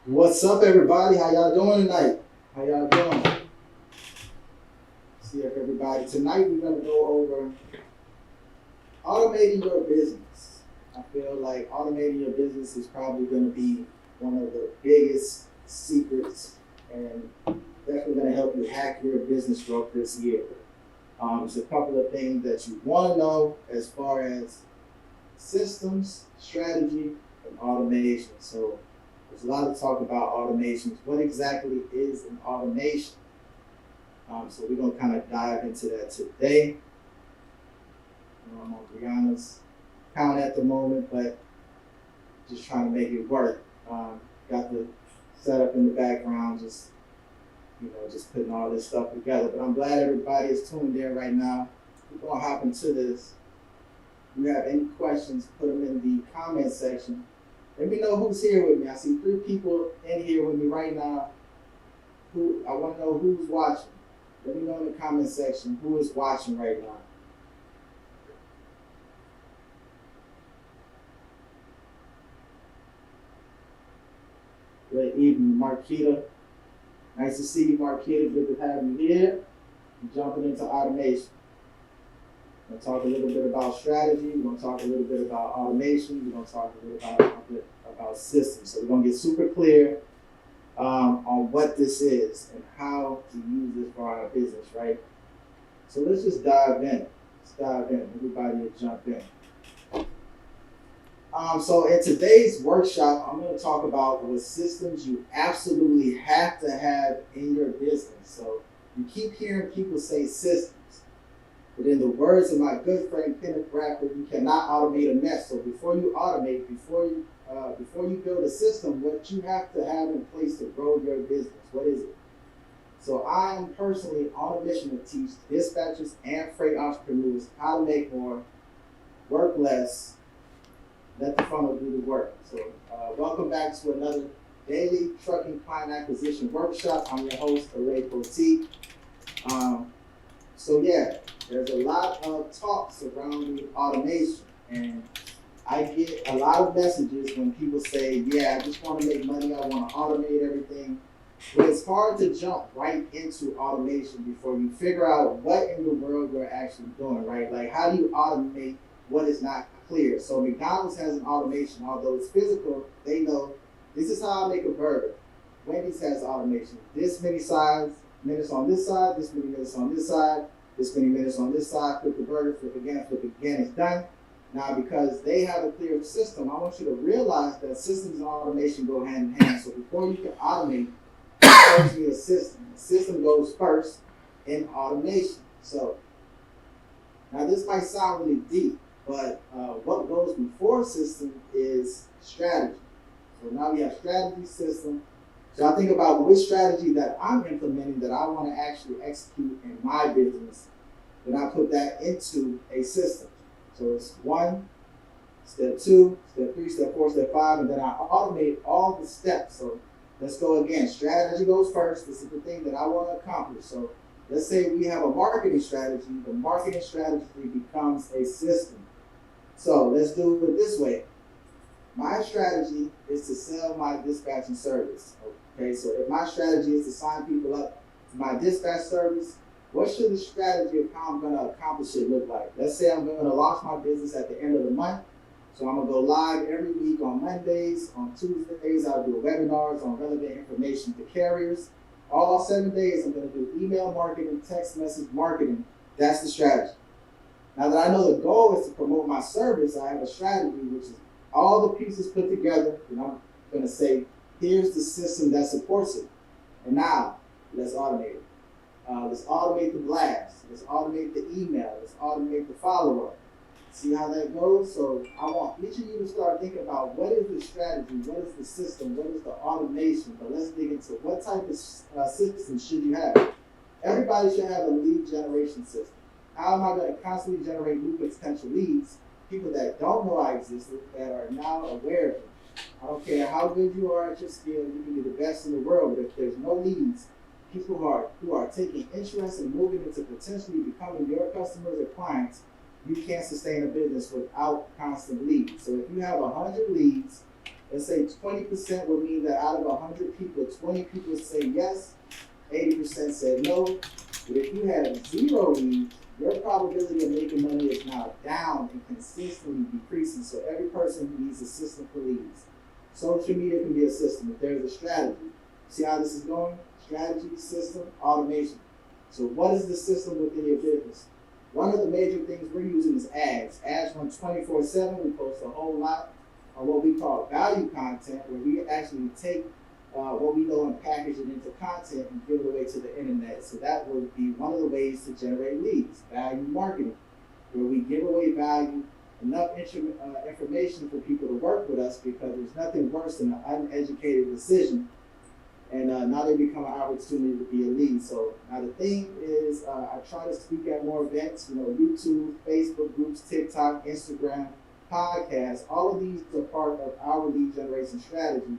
What's up, everybody? How y'all doing tonight? How y'all doing? See if everybody. Tonight we're gonna go over automating your business. I feel like automating your business is probably gonna be one of the biggest secrets and definitely gonna help you hack your business growth this year. There's a couple of things that you want to know as far as systems, strategy, and automation. So there's a lot of talk about automations. What exactly is an automation? So we're gonna kind of dive into that today. I'm on Brianna's account at the moment, but just trying to make it work. Got the setup in the background, just putting all this stuff together. But I'm glad everybody is tuned in right now. We're gonna hop into this. If you have any questions, put them in the comment section. Let me know who's here with me. I see 3 people in here with me right now. I want to know who's watching. Let me know in the comment section who is watching right now. Good evening, Marquita. Nice to see you, Marquita. Good to have you here. Jumping into automation. We're going to talk a little bit about strategy. We're going to talk a little bit about automation. We're going to talk a little bit about systems. So we're going to get super clear on what this is and how to use this for our business, right? So let's just dive in. Everybody will jump in. So in today's workshop, I'm going to talk about what systems you absolutely have to have in your business. So you keep hearing people say systems, but in the words of my good friend Kenneth Bradford, you cannot automate a mess. So before you automate, before you build a system, what you have to have in place to grow your business, what is it? So I am personally on a mission to teach dispatchers and freight entrepreneurs how to make more, work less, let the funnel do the work. So welcome back to another daily trucking client acquisition workshop. I'm your host, Alay Poteet. There's a lot of talk surrounding automation, and I get a lot of messages when people say, yeah, I just want to make money, I want to automate everything. But it's hard to jump right into automation before you figure out what in the world you're actually doing, right? Like, how do you automate what is not clear? So McDonald's has an automation, although it's physical, they know this is how I make a burger. Wendy's has automation. This many minutes on this side, this many minutes on this side, this many minutes on this side, flip the burger, flip again, it's done. Now, because they have a clear system, I want you to realize that systems and automation go hand in hand. So before you can automate, you first need a system. The system goes first in automation. So now this might sound really deep, but what goes before system is strategy. So now we have strategy, system. So I think about which strategy that I'm implementing that I want to actually execute in my business. Then I put that into a system. So it's 1, step 2, step 3, step 4, step 5, and then I automate all the steps. So let's go again. Strategy goes first. This is the thing that I want to accomplish. So let's say we have a marketing strategy. The marketing strategy becomes a system. So let's do it this way. My strategy is to sell my dispatching service. Okay, so if my strategy is to sign people up to my dispatch service, what should the strategy of how I'm going to accomplish it look like? Let's say I'm going to launch my business at the end of the month. So I'm going to go live every week on Mondays. On Tuesdays, I'll do webinars on relevant information to carriers. All 7 days, I'm going to do email marketing, text message marketing. That's the strategy. Now that I know the goal is to promote my service, I have a strategy, which is all the pieces put together, and I'm going to say, here's the system that supports it. And now, let's automate it. Let's automate the blast. Let's automate the email. Let's automate the follow-up. See how that goes? So I want each of you to start thinking about what is the strategy, what is the system, what is the automation. But let's dig into what type of system should you have. Everybody should have a lead generation system. How am I going to constantly generate new potential leads? People that don't know I existed, that are now aware of it. I don't care how good you are at your skill, you can be the best in the world, but if there's no leads, people who are taking interest in moving into potentially becoming your customers or clients, you can't sustain a business without constant leads. So if you have 100 leads let's say 20% would mean that out of 100 people, 20 people say yes, 80% said no. But if you have 0 leads, your probability of making money is now down and consistently decreasing. So every person needs a system for leads. Social media can be a system if there's a strategy. See how this is going? Strategy, system, automation. So what is the system within your business? One of the major things we're using is ads. Ads run 24/7. We post a whole lot of what we call value content, where we actually take what we know and package it into content and give it away to the internet. So that would be one of the ways to generate leads. Value marketing, where we give away value, enough information for people to work with us, because there's nothing worse than an uneducated decision. And now they become an opportunity to be a lead. So now the thing is, I try to speak at more events, YouTube, Facebook groups, TikTok, Instagram, podcasts. All of these are part of our lead generation strategy.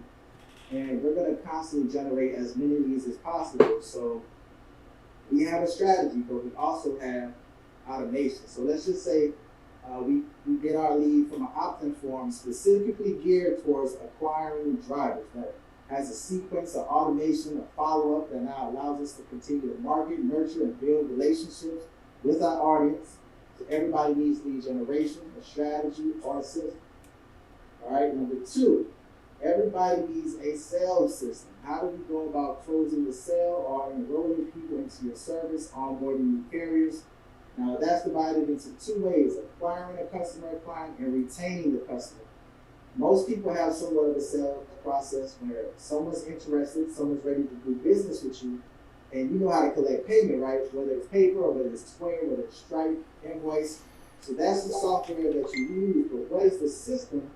And we're going to constantly generate as many leads as possible. So we have a strategy, but we also have automation. So let's just say we get our lead from an opt-in form specifically geared towards acquiring drivers. That has a sequence of automation, a follow-up that now allows us to continue to market, nurture, and build relationships with our audience. So everybody needs lead generation, a strategy, or a system. All right, number 2, everybody needs a sales system. How do we go about closing the sale or enrolling people into your service, onboarding new carriers? Now that's divided into 2 ways: acquiring a customer, client, and retaining the customer. Most people have somewhat of a sales process where someone's interested, someone's ready to do business with you, and you know how to collect payment, right? Whether it's paper or whether it's Square, whether it's Stripe, invoice. So that's the software that you use. But what is the system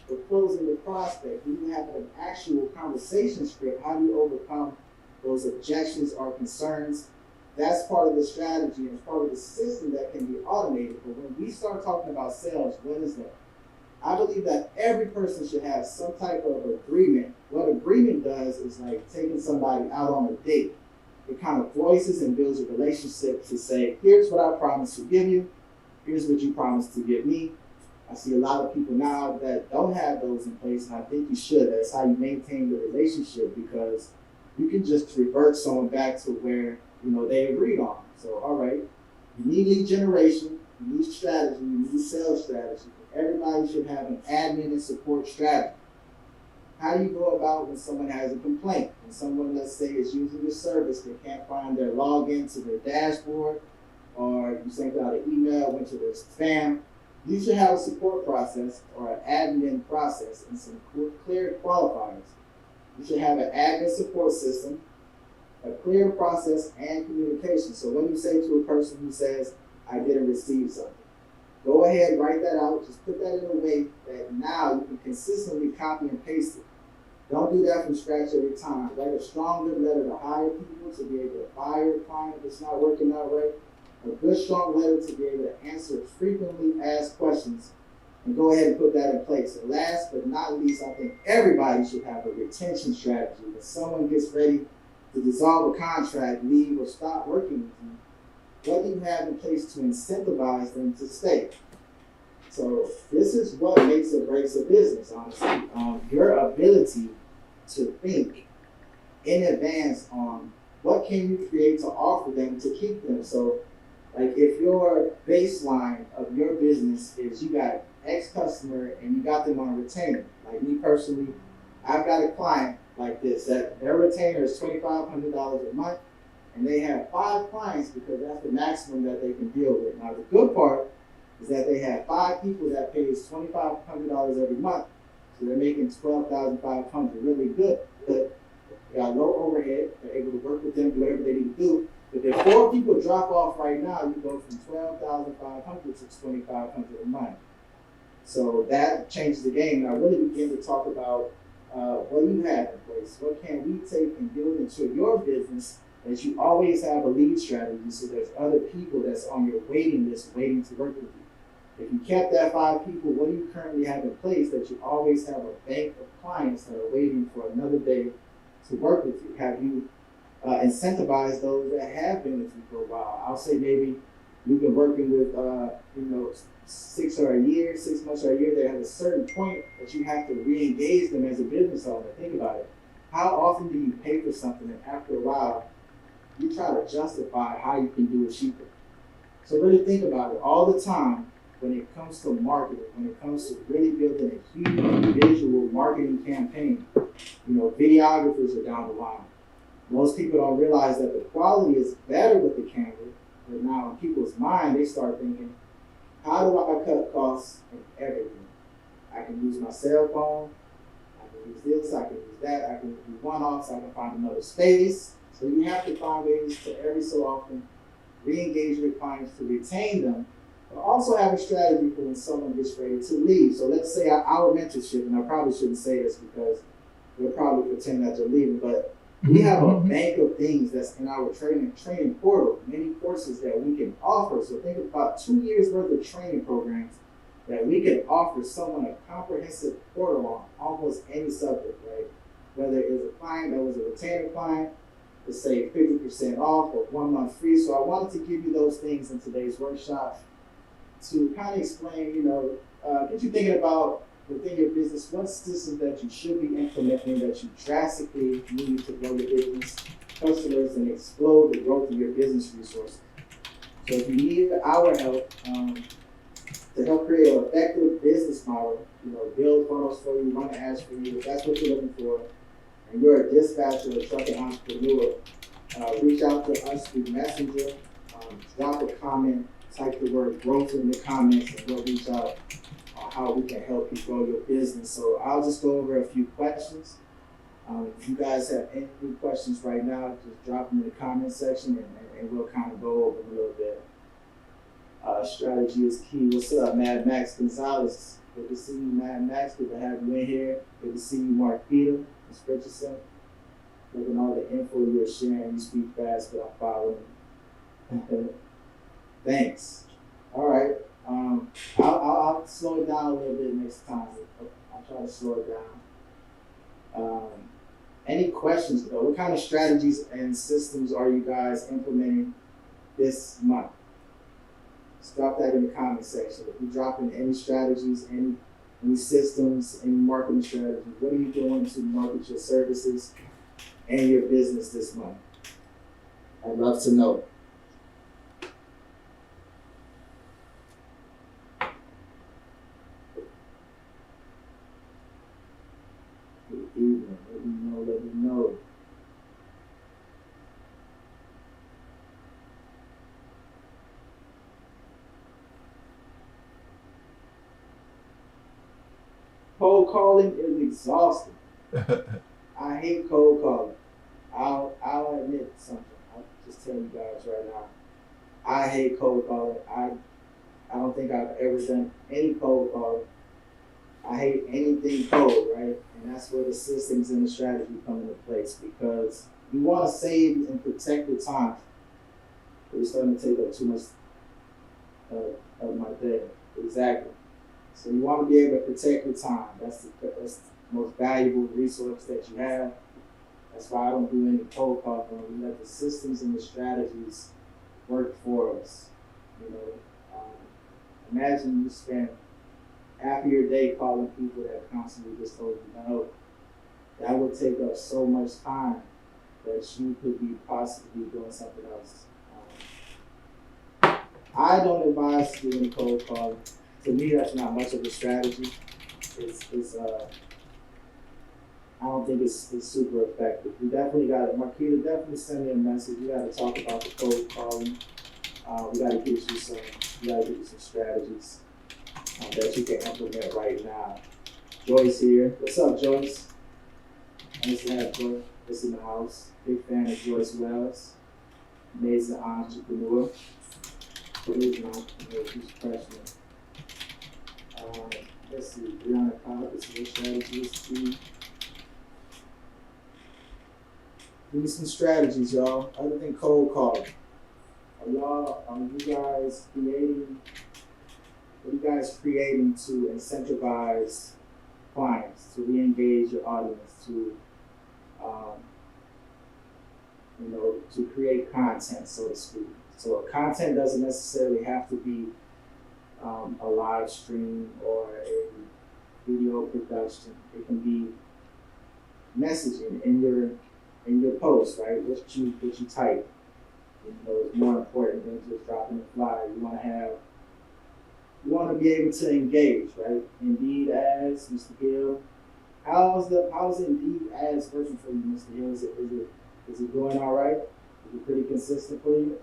for closing the prospect? Do you have an actual conversation script? How do you overcome those objections or concerns? That's part of the strategy and it's part of the system that can be automated. But when we start talking about sales, what is that? I believe that every person should have some type of agreement. What agreement does is like taking somebody out on a date. It kind of voices and builds a relationship to say, here's what I promise to give you. Here's what you promise to give me. I see a lot of people now that don't have those in place, and I think you should. That's how you maintain the relationship, because you can just revert someone back to where they agreed on. So, all right, you need lead generation, you need strategy, you need sales strategy. Everybody should have an admin and support strategy. How do you go about when someone has a complaint? When someone, let's say, is using your service, they can't find their login to their dashboard, or you sent out an email, went to their spam. You should have a support process or an admin process and some clear qualifiers. You should have an admin support system, a clear process, and communication. So when you say to a person who says, I didn't receive something, go ahead, write that out. Just put that in a way that now you can consistently copy and paste it. Don't do that from scratch every time. Write a strong, good letter to hire people, to be able to fire a client if it's not working out right. A good, strong letter to be able to answer frequently asked questions. And go ahead and put that in place. And last but not least, I think everybody should have a retention strategy. When someone gets ready to dissolve a contract, leave, or stop working with you, what do you have in place to incentivize them to stay? So this is what makes or breaks a business, honestly. Your ability to think in advance on what can you create to offer them to keep them. So like if your baseline of your business is you got X customer and you got them on a retainer, like me personally, I've got a client like this that their retainer is $2,500 a month, and they have 5 clients because that's the maximum that they can deal with. Now the good part is that they have 5 people that pays $2,500 every month, so they're making $12,500. Really good. They got low overhead. They're able to work with them, do whatever they need to do. But if 4 people drop off right now, you go from $12,500 to $2,500 a month. So that changes the game. And I really begin to talk about what do you have in place? What can we take and build into your business that you always have a lead strategy, so there's other people that's on your waiting list waiting to work with you. If you kept that 5 people, what do you currently have in place that you always have a bank of clients that are waiting for another day to work with you? Have you incentivized those that have been with you for a while? I'll say maybe You've been working with, 6 months or a year. There has a certain point that you have to re-engage them as a business owner. Think about it. How often do you pay for something, and after a while, you try to justify how you can do it cheaper? So really think about it. All the time, when it comes to marketing, when it comes to really building a huge visual marketing campaign, videographers are down the line. Most people don't realize that the quality is better with the camera, but now in people's mind, they start thinking, how do I cut costs in everything? I can use my cell phone, I can use this, I can use that, I can do one-offs, I can find another space. So you have to find ways to every so often re-engage your clients to retain them, but also have a strategy for when someone gets ready to leave. So let's say our mentorship, and I probably shouldn't say this because we'll probably pretend that you're leaving, but we have a bank of things that's in our training portal, many courses that we can offer. So think about 2 years worth of training programs that we can offer someone a comprehensive portal on almost any subject, right? Whether it's a client that was a retainer client, to save 50% off or 1 month free. So I wanted to give you those things in today's workshop to kind of explain, get you thinking about within your business, what systems that you should be implementing that you drastically need to grow your business, customers, and explode the growth of your business resources. So if you need our help to help create an effective business model, build funnels for you, run ads for you, if that's what you're looking for, and you're a dispatcher or trucking entrepreneur, reach out to us through Messenger, drop a comment, type the word growth in the comments, and we'll reach out on how we can help you grow your business. So I'll just go over a few questions. If you guys have any questions right now, just drop them in the comment section and we'll kind of go over them a little bit. Strategy is key. What's up, Mad Max Gonzalez? Good to see you, Mad Max. Good to have you in here. Good to see you, Mark Peter. Ms. Richardson. Look at all the info you're sharing. You speak fast, but I'm following. Thanks. All right. I'll slow it down a little bit next time. I'll try to slow it down. Any questions though? What kind of strategies and systems are you guys implementing this month? Just drop that in the comment section. If you drop in any strategies, any systems, any marketing strategies, what are you doing to market your services and your business this month? I'd love to know. Let me know. Cold calling is exhausting. I hate cold calling. I'll admit something. I'll just tell you guys right now. I hate cold calling. I don't think I've ever done any cold calling. I hate anything cold, right? And that's where the systems and the strategy come into place, because you want to save and protect your time. But you're starting to take up too much of my day. Exactly. So you want to be able to protect your time. That's the most valuable resource that you have. That's why I don't do any cold calling. We let the systems and the strategies work for us. Imagine you spend half of your day calling people that constantly just told you no. That would take up so much time that you could be possibly doing something else. I don't advise doing cold calling. To me, that's not much of a strategy. I don't think it's super effective. You definitely got it. Marquita, definitely send me a message. You got to talk about the cold calling. We got to get you some strategies that you can implement right now. Joyce here. What's up, Joyce? Nice to have Joyce in the house. Big fan of Joyce Wells. Amazing entrepreneur. She's freshman. Let's see. Brianna Cobb is your strategist too. Give me some strategies, y'all. Other than cold calling. Are you guys creating? What are you guys creating to incentivize clients, to re-engage your audience, to create content, so to speak, So content doesn't necessarily have to be a live stream or a video production. It can be messaging in your post, right? What you type. You know, is more important than just dropping a flyer. You want to be able to engage, right? Indeed ads, Mr. Hill. How's Indeed ads working for you, Mr. Hill? Is it doing all right? Is it pretty consistent for you?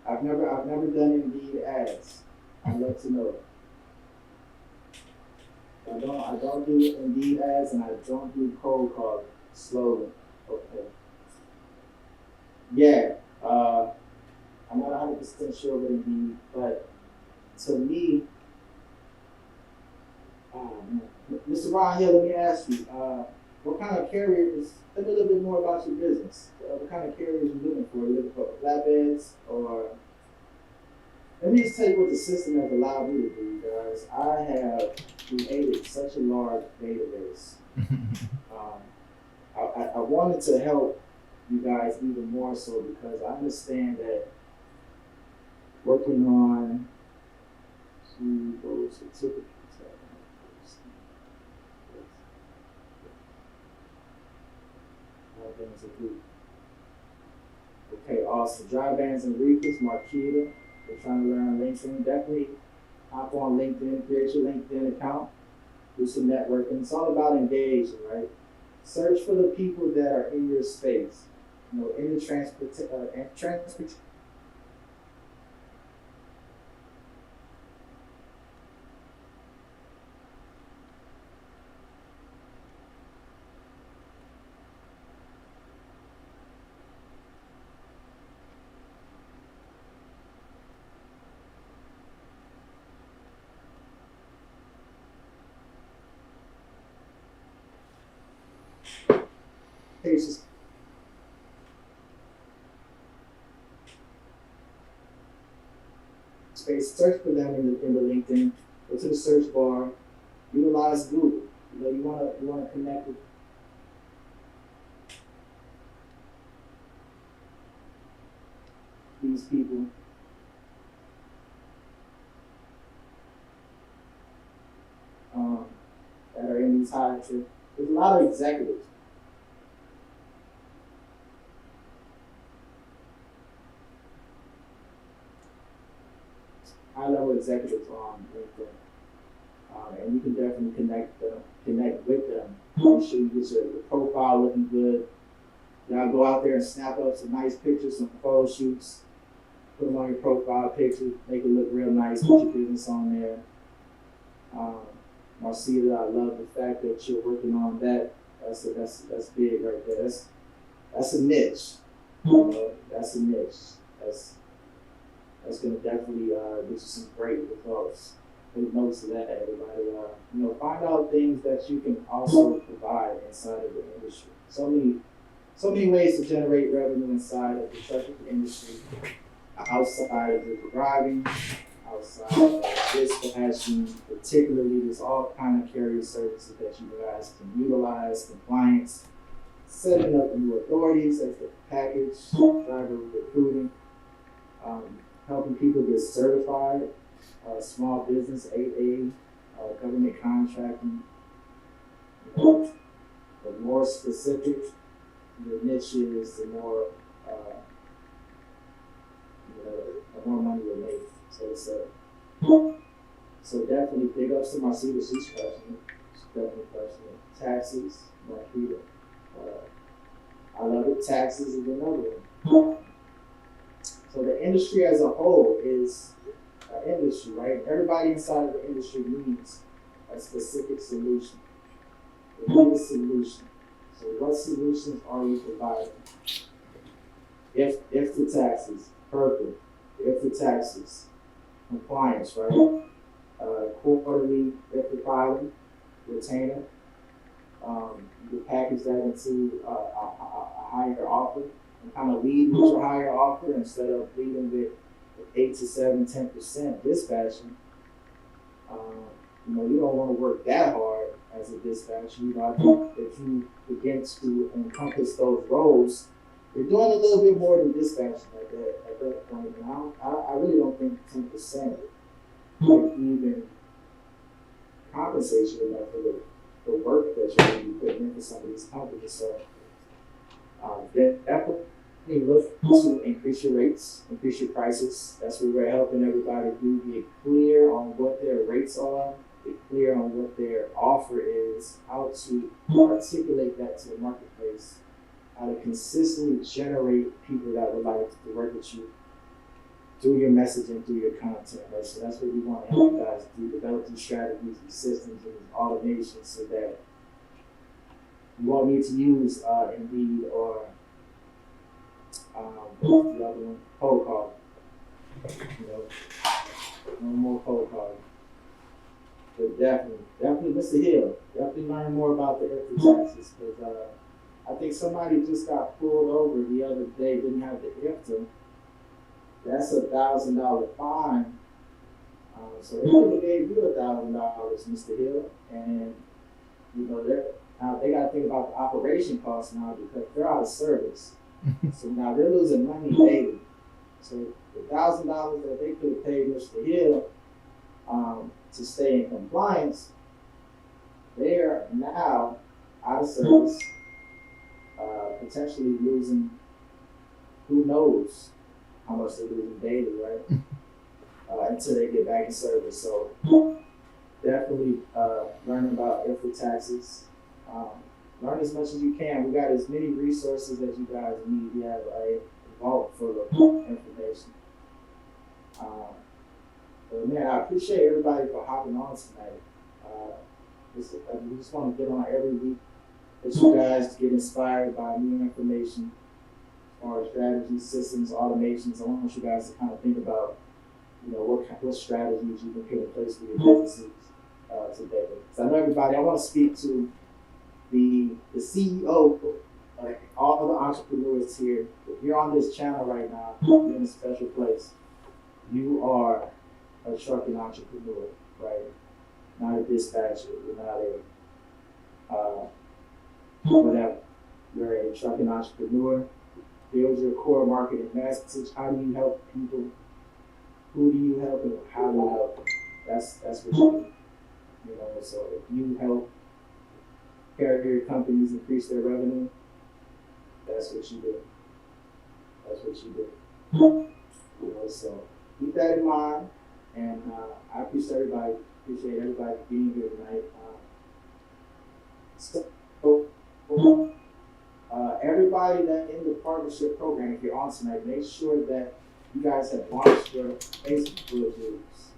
I've never done Indeed ads. I'd love to know. I don't do Indeed ads, and I don't do cold calling. Slowly. Okay. Yeah. I'm not 100% sure what Indeed, but to me, Mr. Ron Hill, let me ask you, what kind of carriers? Tell me a little bit more about your business. What kind of carriers you looking for? You looking for flatbeds, or let me just tell you what the system has allowed me to do, guys. I have created such a large database. I wanted to help you guys even more so because I understand that working on those certificates. Things to do. Okay, awesome. Dry bands and reapers, Marquita. They're trying to learn LinkedIn. Definitely hop on LinkedIn, create your LinkedIn account, do some networking. It's all about engaging, right? Search for the people that are in your space. You know, in the transportation. Space, search for them in the LinkedIn, go to the search bar, utilize Google. You know, you wanna connect with these people. That are in these high tier. There's a lot of executives. High level executives on LinkedIn. And you can definitely connect with them. Make sure you get your profile looking good. Y'all go out there and snap up some nice pictures, some photo shoots, put them on your profile picture, make it look real nice, put your business on there. Marcia, I love the fact that you're working on that. That's big right there. That's a niche. That's a niche. That's gonna definitely get you some great results. Take notes of that, everybody. Find out things that you can also provide inside of the industry. So many ways to generate revenue inside of the trucking industry, outside of the driving, outside of dispatching, particularly there's all kind of carrier services that you guys can utilize, compliance, setting up new authorities as the package, driver recruiting, helping people get certified, small business, 8A, government contracting. The more specific the niche is, the more the more money you'll make. So definitely big ups to Marcia, she's crushing it. She's definitely crushing it. Taxes, Marquita. I love it. Taxes is another one. So the industry as a whole is an industry, right? Everybody inside of the industry needs a specific solution. They need a solution. So what solutions are you providing? If the taxes, perfect. If the taxes, compliance, right? Quarterly, if the filing, retainer. You package that into a higher offer and kind of lead with your higher offer instead of leading with 8 to 7, 10% dispatching. You don't want to work that hard as a dispatcher. You know, I think if you begin to encompass those roles, you're doing a little bit more than dispatching at that point. And I really don't think 10% like even compensate you enough for the work that you're going to be putting into some of these companies. So definitely look to increase your rates, increase your prices. That's what we're helping everybody do. Get clear on what their rates are, get clear on what their offer is, how to articulate that to the marketplace, how to consistently generate people that would like to work with you through your messaging, through your content, right? So that's what we want to help you guys do, develop these strategies, these systems, and these automations so that you won't need to use Indeed or what's the other one? Cold calling. You know, no more cold calling. But definitely, Mr. Hill, definitely learn more about the IFTA taxes because I think somebody just got pulled over the other day, didn't have the IFTA. That's $1,000 fine. So they could have gave you $1,000, Mr. Hill, and you know they got to think about the operation costs now because they're out of service. So now they're losing money daily. So the $1,000 that they could have paid Mr. Hill to stay in compliance, they are now out of service, potentially losing who knows how much they're losing daily, right? Until they get back in service. So definitely learn about IFTA taxes. Learn as much as you can. We got as many resources as you guys need. We have a vault full of information. But man, I appreciate everybody for hopping on tonight. We just want to get on every week that you guys get inspired by new information as far as strategies, systems, automations. I want you guys to kind of think about, you know, what strategies you can put in place for your businesses today. So I know everybody, I want to speak to the CEO, like all the entrepreneurs here. If you're on this channel right now, you're in a special place. You are a trucking entrepreneur, right? Not a dispatcher. You're not a whatever. You're a trucking entrepreneur. Build your core marketing message. How do you help people? Who do you help and how do you help them? That's what you do. You know, so if you help carrier companies increase their revenue, that's what you do. That's what you do. You know, so keep that in mind. And I appreciate everybody being here tonight. Everybody that in the partnership program, if you're on tonight, make sure that you guys have launched your Facebook reviews.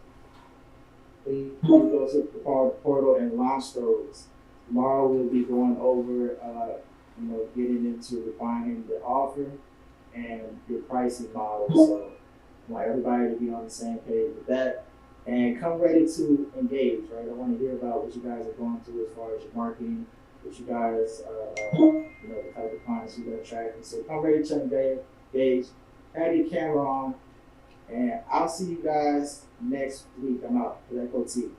Please go to the portal and launch those. Tomorrow we'll be going over, getting into refining the offer and your pricing model. So I want everybody to be on the same page with that. And come ready to engage, right? I want to hear about what you guys are going through as far as your marketing, what you guys, the type of clients you're attracting. So come ready to engage, have your camera on, and I'll see you guys next week. I'm out. Let go T.